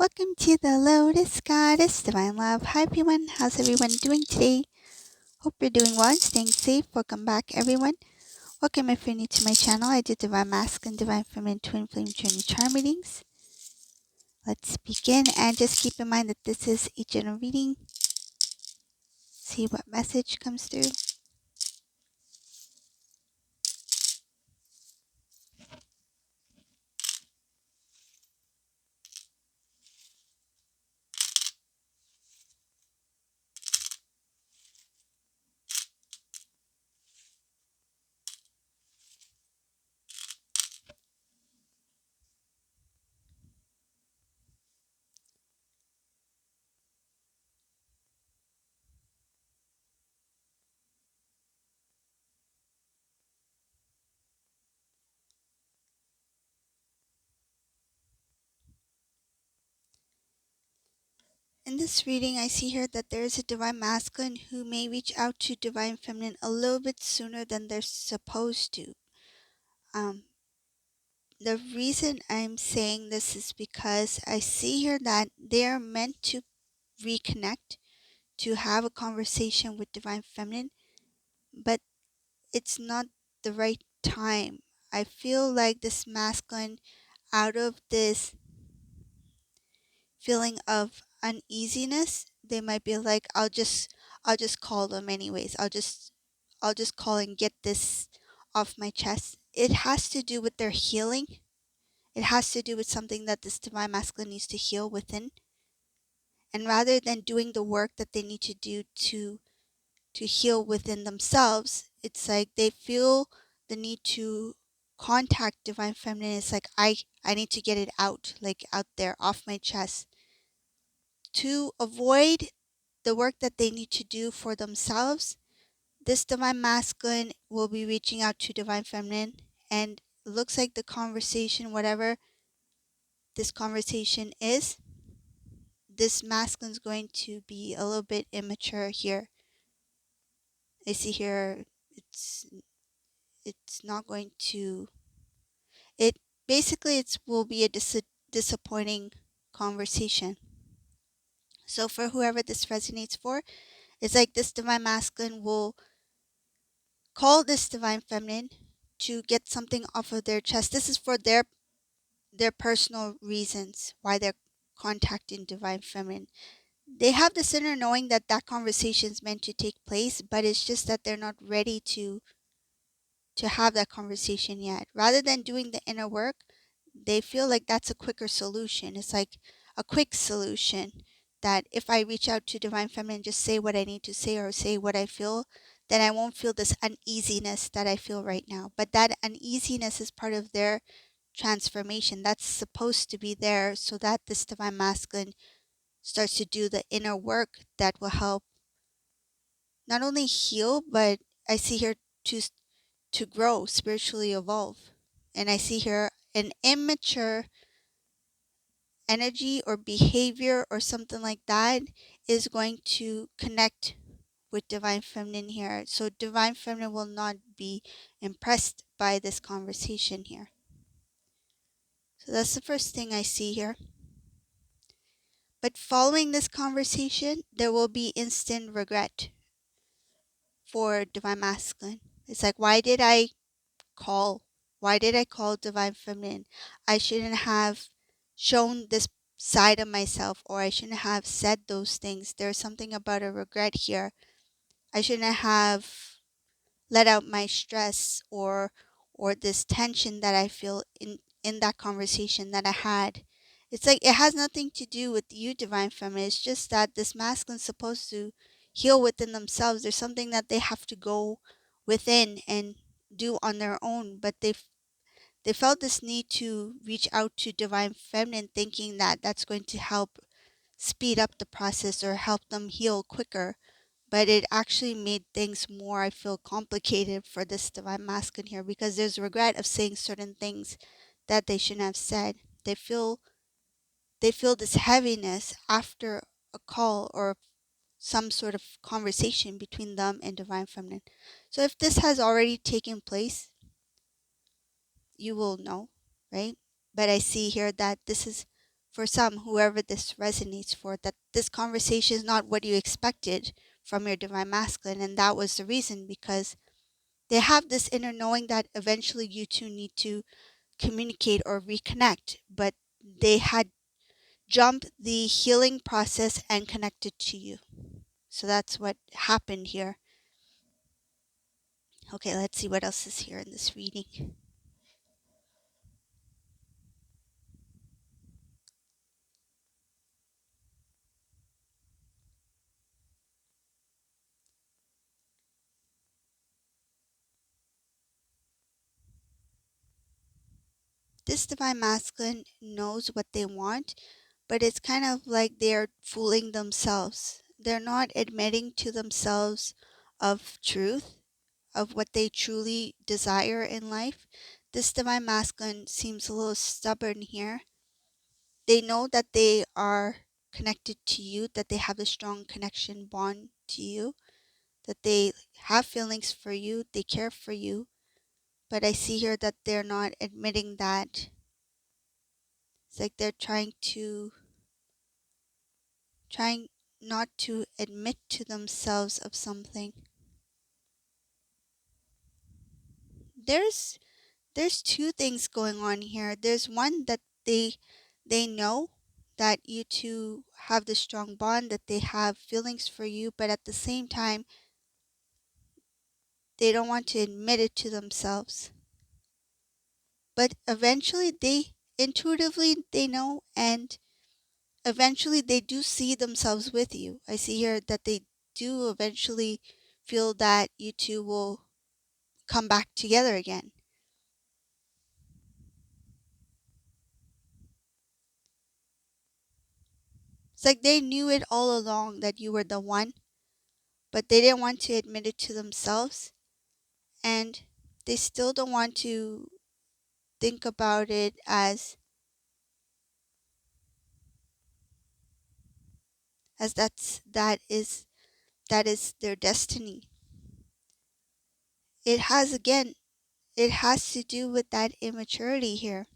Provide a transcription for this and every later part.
Welcome to the Lotus Goddess Divine Love. Hi everyone, how's everyone doing today? Hope you're doing well and staying safe. Welcome back everyone. Welcome if you're new to my channel. I do Divine Masculine, Divine Feminine, Twin Flame Journey Charm readings. Let's begin, and just keep in mind that this is a general reading. See what message comes through. In this reading, I see here that there is a Divine Masculine who may reach out to Divine Feminine a little bit sooner than they're supposed to. The reason I'm saying this is because I see here that they're meant to reconnect, to have a conversation with Divine Feminine, but it's not the right time. I feel like this masculine, out of this feeling of uneasiness, they might be like, I'll just call them anyways. I'll just call and get this off my chest. It has to do with their healing. It has to do with something that this Divine Masculine needs to heal within. And rather than doing the work that they need to do to heal within themselves, it's like they feel the need to contact Divine Feminine. It's like I need to get it out, like out there, off my chest, to avoid the work that they need to do for themselves. This Divine Masculine will be reaching out to Divine Feminine, and it looks like the conversation, whatever this conversation is, this masculine's going to be a little bit immature here. I see here it's not going to, it basically it will be a disappointing conversation. So for whoever this resonates for, it's like this Divine Masculine will call this Divine Feminine to get something off of their chest. This is for their personal reasons why they're contacting Divine Feminine. They have this inner knowing that that conversation is meant to take place, but it's just that they're not ready to have that conversation yet. Rather than doing the inner work, they feel like that's a quicker solution. It's like a quick solution that if I reach out to Divine Feminine, just say what I need to say or say what I feel, then I won't feel this uneasiness that I feel right now. But that uneasiness is part of their transformation. That's supposed to be there so that this Divine Masculine starts to do the inner work that will help not only heal, but I see here to grow, spiritually evolve. And I see here an immature energy or behavior or something like that is going to connect with Divine Feminine here. So Divine Feminine will not be impressed by this conversation here. So that's the first thing I see here. But following this conversation, there will be instant regret for Divine Masculine. It's like, why did I call? Why did I call Divine Feminine? I shouldn't have shown this side of myself, or I shouldn't have said those things. There's something about a regret here. I shouldn't have let out my stress or this tension that I feel in that conversation that I had. It's like it has nothing to do with you, Divine Feminine. It's just that this masculine's supposed to heal within themselves. There's something that they have to go within and do on their own, but they felt this need to reach out to Divine Feminine, thinking that that's going to help speed up the process or help them heal quicker. But it actually made things more, I feel, complicated for this Divine Masculine here, because there's regret of saying certain things that they shouldn't have said. They feel this heaviness after a call or some sort of conversation between them and Divine Feminine. So if this has already taken place, you will know, right? But I see here that this is for some, whoever this resonates for, that this conversation is not what you expected from your divine masculine. And that was the reason, because they have this inner knowing that eventually you two need to communicate or reconnect, but they had jumped the healing process and connected to you. So that's what happened here. Okay, let's see what else is here in this reading. This divine masculine knows what they want, but it's kind of like they're fooling themselves. They're not admitting to themselves of truth, of what they truly desire in life. This divine masculine seems a little stubborn here. They know that they are connected to you, that they have a strong connection bond to you, that they have feelings for you, they care for you, but I see here that they're not admitting that. It's like they're trying not to admit to themselves of something. There's two things going on here. There's one that they know that you two have the strong bond, that they have feelings for you, but at the same time they don't want to admit it to themselves. But eventually they intuitively they know, and eventually they do see themselves with you. I see here that they do eventually feel that you two will come back together again. It's like they knew it all along that you were the one, but they didn't want to admit it to themselves, and they still don't want to think about it as that is their destiny. It has, again, it has to do with that immaturity here.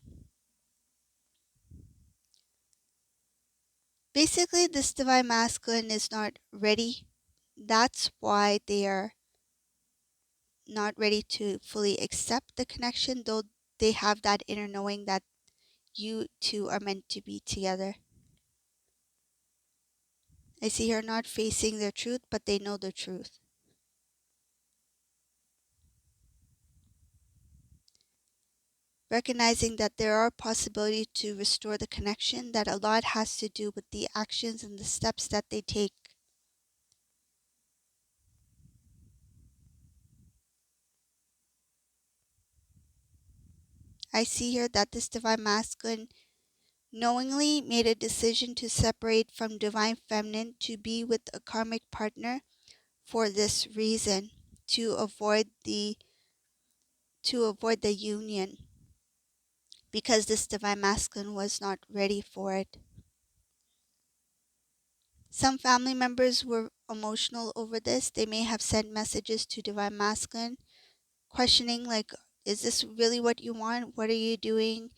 Basically, this divine masculine is not ready. That's why they are not ready to fully accept the connection, though they have that inner knowing that you two are meant to be together. I see her not facing their truth, but they know the truth. Recognizing that there are possibilities to restore the connection, that a lot has to do with the actions and the steps that they take. I see here that this divine masculine knowingly made a decision to separate from divine feminine to be with a karmic partner for this reason, to avoid the union, because this divine masculine was not ready for it. Some family members were emotional over this. They may have sent messages to divine masculine questioning, like, is this really what you want? What are you doing?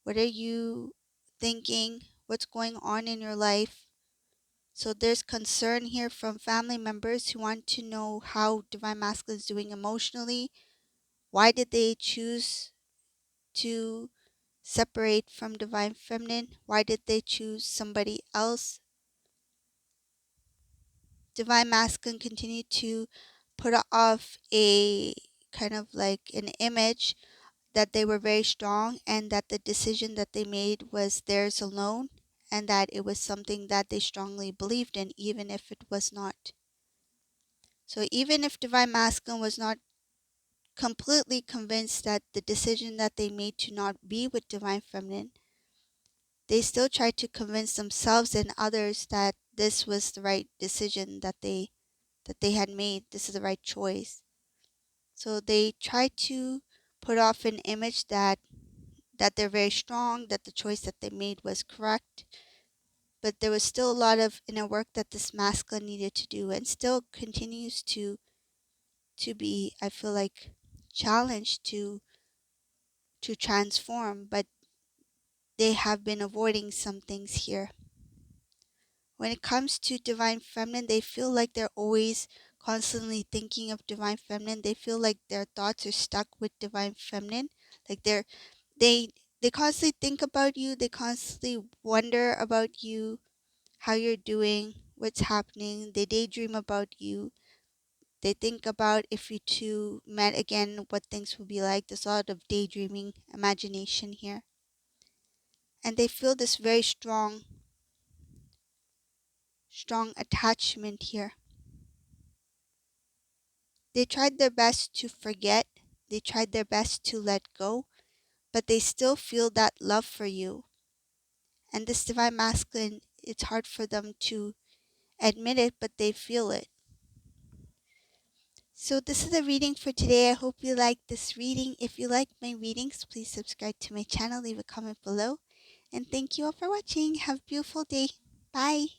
What are you thinking? What's going on in your life? So there's concern here from family members who want to know how divine masculine is doing emotionally. Why did they choose to separate from divine feminine? Why did they choose somebody else? Divine masculine continued to put off a kind of like an image that they were very strong, and that the decision that they made was theirs alone, and that it was something that they strongly believed in, even if it was not. So even if divine masculine was not completely convinced that the decision that they made to not be with divine feminine, they still tried to convince themselves and others that this was the right decision that they had made. This is the right choice. So they tried to put off an image that they're very strong, that the choice that they made was correct. But there was still a lot of inner work that this masculine needed to do, and still continues to be, I feel like, challenged to transform. But they have been avoiding some things here. When it comes to divine feminine, they feel like they're always constantly thinking of divine feminine. They feel like their thoughts are stuck with divine feminine. Like they constantly think about you. They constantly wonder about you, how you're doing, what's happening. They daydream about you. They think about if you two met again, what things would be like. There's a lot of daydreaming, imagination here. And they feel this very strong attachment here. They tried their best to forget. They tried their best to let go, but they still feel that love for you. And this divine masculine, it's hard for them to admit it, but they feel it. So this is the reading for today. I hope you like this reading. If you like my readings, please subscribe to my channel, leave a comment below. And thank you all for watching. Have a beautiful day. Bye.